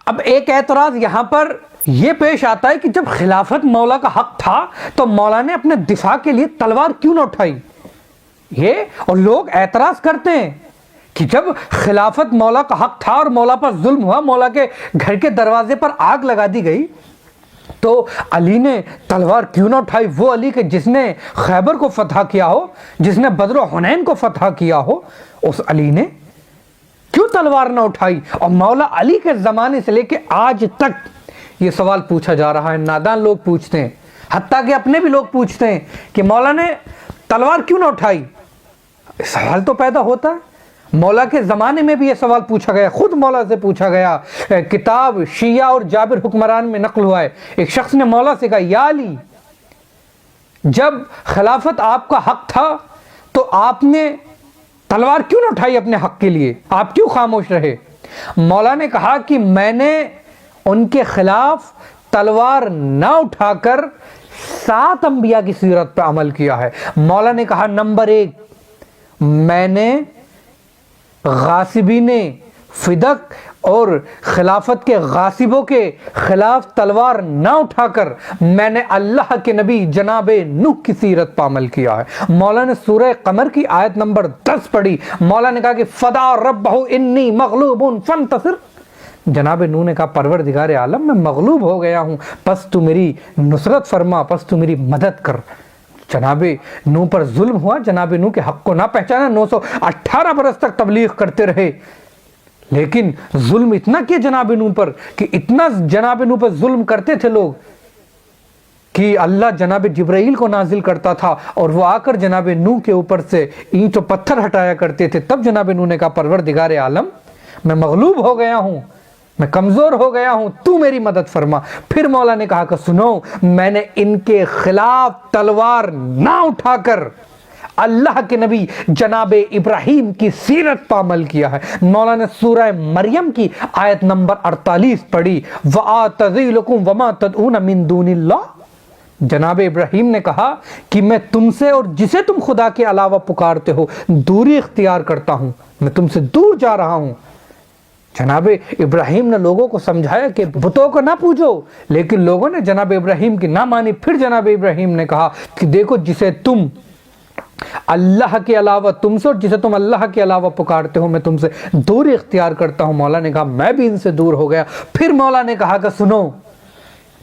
اب ایک اعتراض یہاں پر یہ پیش آتا ہے کہ جب خلافت مولا کا حق تھا تو مولا نے اپنے دفاع کے لیے تلوار کیوں نہ اٹھائی؟ یہ اور لوگ اعتراض کرتے ہیں کہ جب خلافت مولا کا حق تھا اور مولا پر ظلم ہوا، مولا کے گھر کے دروازے پر آگ لگا دی گئی، تو علی نے تلوار کیوں نہ اٹھائی؟ وہ علی کہ جس نے خیبر کو فتح کیا ہو، جس نے بدر و حنین کو فتح کیا ہو، اس علی نے کیوں تلوار نہ اٹھائی؟ اور مولا علی کے زمانے سے لے کے آج تک یہ سوال پوچھا جا رہا ہے، نادان لوگ پوچھتے ہیں، حتیٰ کہ اپنے بھی لوگ پوچھتے ہیں کہ مولا نے تلوار کیوں نہ اٹھائی؟ سوال تو پیدا ہوتا ہے۔ مولا کے زمانے میں بھی یہ سوال پوچھا گیا، خود مولا سے پوچھا گیا۔ کتاب شیعہ اور جابر حکمران میں نقل ہوا ہے، ایک شخص نے مولا سے کہا، یا علی، جب خلافت آپ کا حق تھا تو آپ نے تلوار کیوں نہ اٹھائی اپنے حق کے لیے؟ آپ کیوں خاموش رہے؟ مولا نے کہا کہ میں نے ان کے خلاف تلوار نہ اٹھا کر 7 انبیاء کی سیرت پر عمل کیا ہے۔ مولا نے کہا، نمبر 1، میں نے غاصبین فدق اور خلافت کے غاصبوں کے خلاف تلوار نہ اٹھا کر میں نے اللہ کے نبی جناب نوح کی سیرت پر عمل کیا ہے۔ مولا نے سورہ قمر کی آیت نمبر 10 پڑھی۔ مولا نے کہا کہ فدا ربہ انی مغلوب فانتصر۔ جناب نوح نے کہا، پروردگار عالم، میں مغلوب ہو گیا ہوں، پس تو میری نصرت فرما، پس تو میری مدد کر۔ جناب نوح پر ظلم ہوا، جناب نوح کے حق کو نہ پہچانا، 918 برس تک تبلیغ کرتے رہے، لیکن ظلم اتنا کیا جناب نوح پر کہ اتنا جناب نوح پر ظلم کرتے تھے لوگ کہ اللہ جناب جبرائیل کو نازل کرتا تھا اور وہ آ کر جناب نوح کے اوپر سے اینٹ و پتھر ہٹایا کرتے تھے۔ تب جناب نوح نے کہا، پروردگار عالم، میں مغلوب ہو گیا ہوں، میں کمزور ہو گیا ہوں، تو میری مدد فرما۔ پھر مولا نے کہا کہ سنو، میں نے ان کے خلاف تلوار نہ اٹھا کر اللہ کے نبی جناب ابراہیم کی سیرت پر عمل کیا ہے۔ مولا نے سورہ مریم کی آیت نمبر 48 پڑھی، وَآتَذِلُكُمْ وَمَا تَدْعُونَ مِن دُونِ اللَّهِ۔ جناب ابراہیم نے کہا کہ میں تم سے اور جسے تم خدا کے علاوہ پکارتے ہو دوری اختیار کرتا ہوں، میں تم سے دور جا رہا ہوں۔ جناب ابراہیم نے لوگوں کو سمجھایا کہ بتوں کو نہ پوجو، لیکن لوگوں نے جناب ابراہیم کی نہ مانی۔ پھر جناب ابراہیم نے کہا کہ دیکھو، جسے تم اللہ کے علاوہ تم سے اور جسے تم اللہ کے علاوہ پکارتے ہو، میں تم سے دوری اختیار کرتا ہوں۔ مولا نے کہا، میں بھی ان سے دور ہو گیا۔ پھر مولا نے کہا کہ سنو،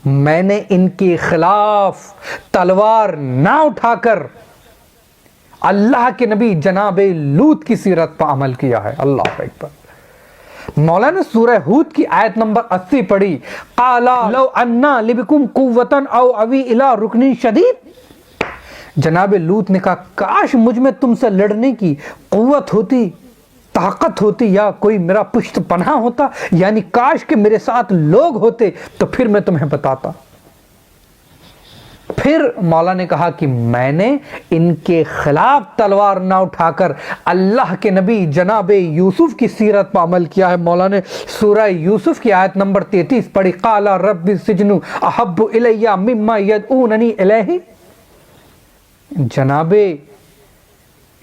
میں نے ان کے خلاف تلوار نہ اٹھا کر اللہ کے نبی جناب لوط کی سیرت پر عمل کیا ہے۔ اللہ اکبر۔ مولا نے سورہ ہود کی آیت نمبر 80 پڑھی، قَالَ لَوْ أَنَّا لِبِكُمْ قُوَّةً أَوْ أَوِي إِلَىٰ رُكْنٍ شَدِيدٍ۔ جناب لوط نے کہا، کاش مجھ میں تم سے لڑنے کی قوت ہوتی، طاقت ہوتی، یا کوئی میرا پشت پناہ ہوتا، یعنی کاش کہ میرے ساتھ لوگ ہوتے تو پھر میں تمہیں بتاتا۔ پھر مولا نے کہا کہ میں نے ان کے خلاف تلوار نہ اٹھا کر اللہ کے نبی جناب یوسف کی سیرت پر عمل کیا ہے۔ مولا نے سورہ یوسف کی آیت نمبر 33 پڑھی، قَالَ رَبِّ السِّجْنُ أَحَبُّ إِلَيَّ مِمَّا يَدْعُونَنِي إِلَيْهِ۔ جناب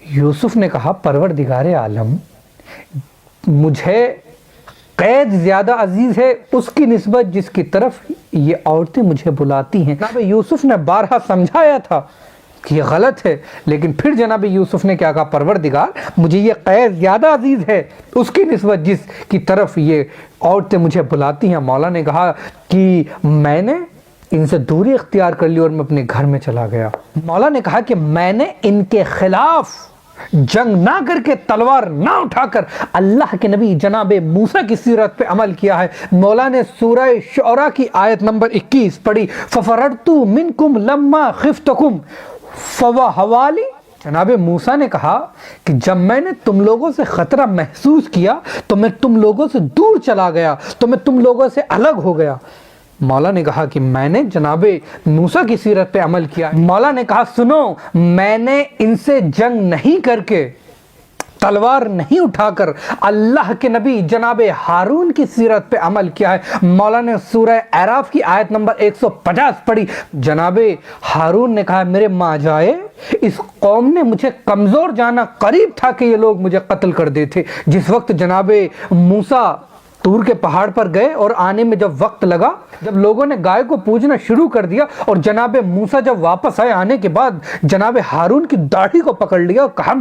یوسف نے کہا، پروردگار عالم، مجھے قید زیادہ عزیز ہے اس کی نسبت جس کی طرف یہ عورتیں مجھے بلاتی ہیں۔ جناب یوسف نے بارہا سمجھایا تھا کہ یہ غلط ہے، لیکن پھر جناب یوسف نے کیا کہا، پروردگار، مجھے یہ قید زیادہ عزیز ہے اس کی نسبت جس کی طرف یہ عورتیں مجھے بلاتی ہیں۔ مولا نے کہا کہ میں نے ان سے دوری اختیار کر لی اور میں اپنے گھر میں چلا گیا۔ مولا نے کہا کہ میں نے ان کے خلاف جنگ نہ کر کے تلوار نہ اٹھا کر اللہ کے نبی جناب موسیٰ کی سیرت پہ عمل کیا ہے۔ مولا نے سورہ شعراء کی آیت نمبر 21 پڑھی، فَفَرَرْتُ مِنْكُمْ لَمَّا خِفْتَكُمْ فَوَهَوَالِي۔ جناب موسیٰ نے کہا کہ جب میں نے تم لوگوں سے خطرہ محسوس کیا تو میں تم لوگوں سے دور چلا گیا، تو میں تم لوگوں سے الگ ہو گیا۔ مولا نے کہا کہ میں نے جناب موسیٰ کی سیرت پہ عمل کیا۔ مولا نے کہا، سنو، میں نے ان سے جنگ نہیں کر کے، تلوار نہیں اٹھا کر اللہ کے نبی جناب ہارون کی سیرت پہ عمل کیا ہے۔ مولا نے سورہ اعراف کی آیت نمبر 150 پڑھی، جناب ہارون نے کہا، میرے ماں جائے، اس قوم نے مجھے کمزور جانا، قریب تھا کہ یہ لوگ مجھے قتل کر دیتے۔ جس وقت جناب موسیٰ طور کے پہاڑ پر گئے اور آنے میں جب وقت لگا، جب لوگوں نے گائے کو پوجنا شروع کر دیا اور جناب موسیٰ جب واپس آئے آنے کے بعد جناب ہارون کی داڑھی کو پکڑ لیا اور کہا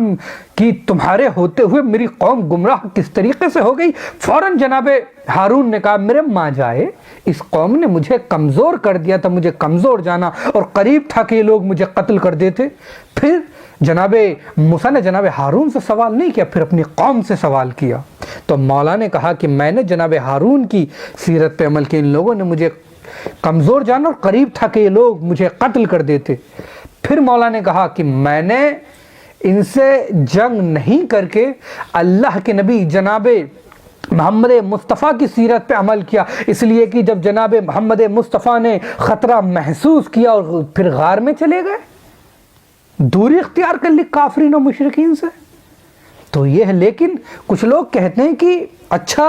کہ تمہارے ہوتے ہوئے میری قوم گمراہ کس طریقے سے ہو گئی، فوراً جناب ہارون نے کہا میرے ماں جائے، اس قوم نے مجھے کمزور کر دیا تھا، مجھے کمزور جانا اور قریب تھا کہ یہ لوگ مجھے قتل کر دیتے۔ پھر جناب موسیٰ نے جناب ہارون سے سوال نہیں کیا، پھر اپنی قوم سے سوال کیا۔ تو مولا نے کہا کہ میں نے جناب ہارون کی سیرت پہ عمل کیا، ان لوگوں نے مجھے کمزور جانا اور قریب تھا کہ یہ لوگ مجھے قتل کر دیتے۔ پھر مولا نے کہا کہ میں نے ان سے جنگ نہیں کر کے اللہ کے نبی جناب محمد مصطفیٰ کی سیرت پہ عمل کیا، اس لیے کہ جب جناب محمد مصطفیٰ نے خطرہ محسوس کیا اور پھر غار میں چلے گئے، دوری اختیار کر لی کافرین و مشرکین سے۔ تو یہ ہے، لیکن کچھ لوگ کہتے ہیں کہ اچھا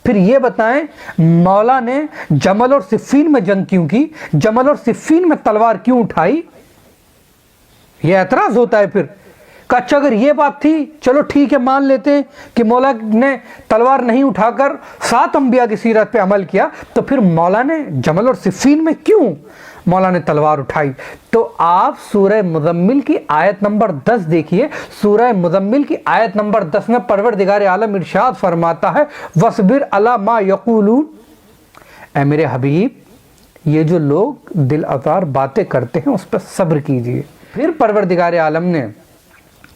پھر یہ بتائیں مولا نے جمل اور صفین میں جنگ کیوں کی، جمل اور صفین میں تلوار کیوں اٹھائی؟ یہ اعتراض ہوتا ہے پھر کہ اچھا اگر یہ بات تھی چلو ٹھیک ہے مان لیتے ہیں کہ مولا نے تلوار نہیں اٹھا کر 7 انبیاء کی سیرت پہ عمل کیا، تو پھر مولا نے جمل اور صفین میں کیوں مولا نے تلوار اٹھائی؟ تو آپ سورہ مزمل کی آیت نمبر 10 دیکھیے، سورہ مزمل کی آیت نمبر 10 میں پروردگار عالم ارشاد فرماتا ہے وَاصْبِرْ عَلَىٰ مَا يَقُولُونَ، اے میرے حبیب یہ جو لوگ دل آزار باتیں کرتے ہیں اس پر صبر کیجئے۔ پھر پروردگار عالم نے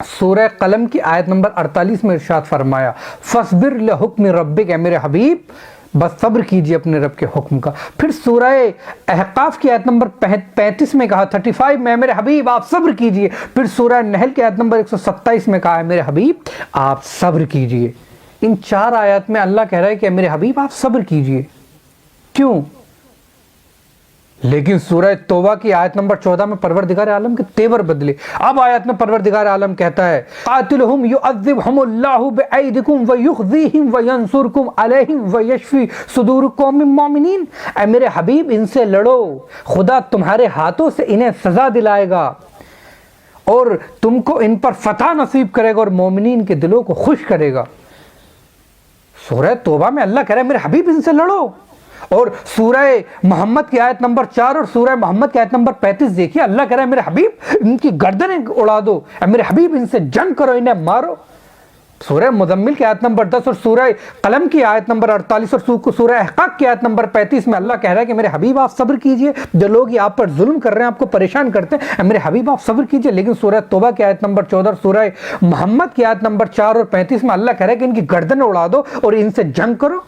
سورہ قلم کی آیت نمبر 48 میں ارشاد فرمایا فَاصْبِرْ لِحُکْمِ رَبِّکَ، اے میرے حبیب بس صبر کیجئے اپنے رب کے حکم کا۔ پھر سورہ احقاف کی آیت نمبر 35 میں کہا 35 میں میرے حبیب آپ صبر کیجئے۔ پھر سورہ نحل کی آیت نمبر 127 میں کہا ہے میرے حبیب آپ صبر کیجئے۔ ان 4 آیات میں اللہ کہہ رہا ہے کہ میرے حبیب آپ صبر کیجئے، کیوں؟ لیکن سورہ توبہ کی آیت نمبر 14 میں پروردگار عالم کے تیور بدلے۔ اب آیت میں پروردگار عالم کہتا ہے قاتلہم یعذبہم اللہ بعیدکم ویخزیہم وینصرکم علیہم ویشفی صدور قوم مومنین، اے میرے حبیب ان سے لڑو، خدا تمہارے ہاتھوں سے انہیں سزا دلائے گا اور تم کو ان پر فتح نصیب کرے گا اور مومنین کے دلوں کو خوش کرے گا۔ سورہ توبہ میں اللہ کہہ رہا ہے میرے حبیب ان سے لڑو، اور سورہ محمد کی آیت نمبر 4 اور سورہ محمد کی آیت نمبر 35 دیکھیے، اللہ کہہ رہا ہے میرے حبیب ان کی گردنیں اڑا دو، اے میرے حبیب ان سے جنگ کرو، انہیں مارو۔ سورہ مزمل کی آیت نمبر 10 اور سورہ قلم کی آیت نمبر 48 اور سورہ احقاف کی آیت نمبر 35 میں اللہ کہہ رہا ہے کہ میرے حبیب آپ صبر کیجئے، جو لوگ یہ آپ پر ظلم کر رہے ہیں، آپ کو پریشان کرتے ہیں، اے میرے حبیب آپ صبر کیجئے۔ لیکن سورہ توبہ کی آیت نمبر 14 اور سورہ محمد کی آیت نمبر 4 اور 35 میں اللہ کہہ رہا ہے کہ ان کی گردنیں اڑا دو اور ان سے جنگ کرو۔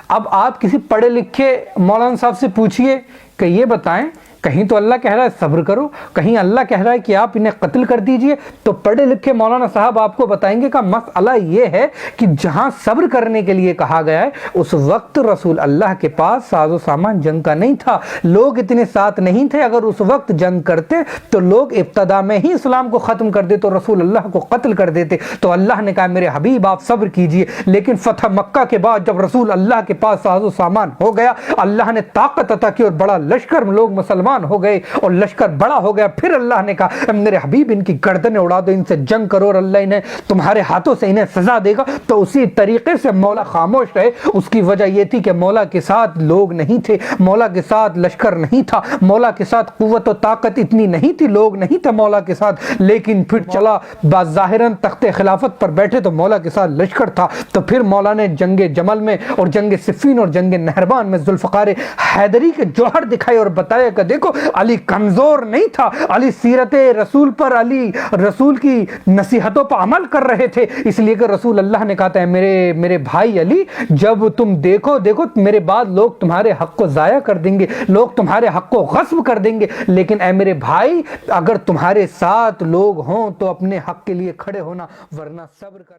اب آپ کسی پڑھے لکھے مولانا صاحب سے پوچھئے کہ یہ بتائیں کہیں تو اللہ کہہ رہا ہے صبر کرو، کہیں اللہ کہہ رہا ہے کہ آپ انہیں قتل کر دیجئے، تو پڑھے لکھے مولانا صاحب آپ کو بتائیں گے کہ مسئلہ یہ ہے کہ جہاں صبر کرنے کے لیے کہا گیا ہے اس وقت رسول اللہ کے پاس ساز و سامان جنگ کا نہیں تھا، لوگ اتنے ساتھ نہیں تھے، اگر اس وقت جنگ کرتے تو لوگ ابتدا میں ہی اسلام کو ختم کر دیتے اور رسول اللہ کو قتل کر دیتے۔ تو اللہ نے کہا میرے حبیب آپ صبر کیجئے۔ لیکن فتح مکہ کے بعد جب رسول اللہ کے پاس ساز و سامان ہو گیا، اللہ نے طاقت عطا کی اور بڑا لشکر لوگ مسلمان ہو گئے اور لشکر بڑا ہو گیا، پھر اللہ نے کہا میرے حبیب ان کی گردنیں اڑا دو، ان سے جنگ کرو اور اللہ انہیں تمہارے ہاتھوں سے انہیں سزا دے گا۔ تو اسی طریقے سے مولا خاموش رہے، اس کی وجہ یہ تھی کہ مولا کے ساتھ لوگ نہیں تھے، مولا کے ساتھ لشکر نہیں تھا، مولا کے ساتھ قوت و طاقت اتنی نہیں تھی، لوگ نہیں تھے مولا کے ساتھ۔ لیکن پھر چلا ظاہراً تخت خلافت پر بیٹھے تو مولا کے ساتھ لشکر تھا، تو پھر مولا نے جنگ جمل میں اور جنگ صفین اور جنگ نہروان میں ذوالفقار حیدری کے جوہر دکھائے اور بتایا کہ دیکھو علی کمزور نہیں تھا، علی سیرت رسول پر، علی رسول کی نصیحتوں پر عمل کر رہے تھے، اس لیے کہ رسول اللہ نے کہا تھا میرے بھائی علی جب تم دیکھو میرے بعد لوگ تمہارے حق کو ضائع کر دیں گے، لوگ تمہارے حق کو غصب کر دیں گے، لیکن اے میرے بھائی اگر تمہارے ساتھ لوگ ہوں تو اپنے حق کے لیے کھڑے ہونا، ورنہ صبر کر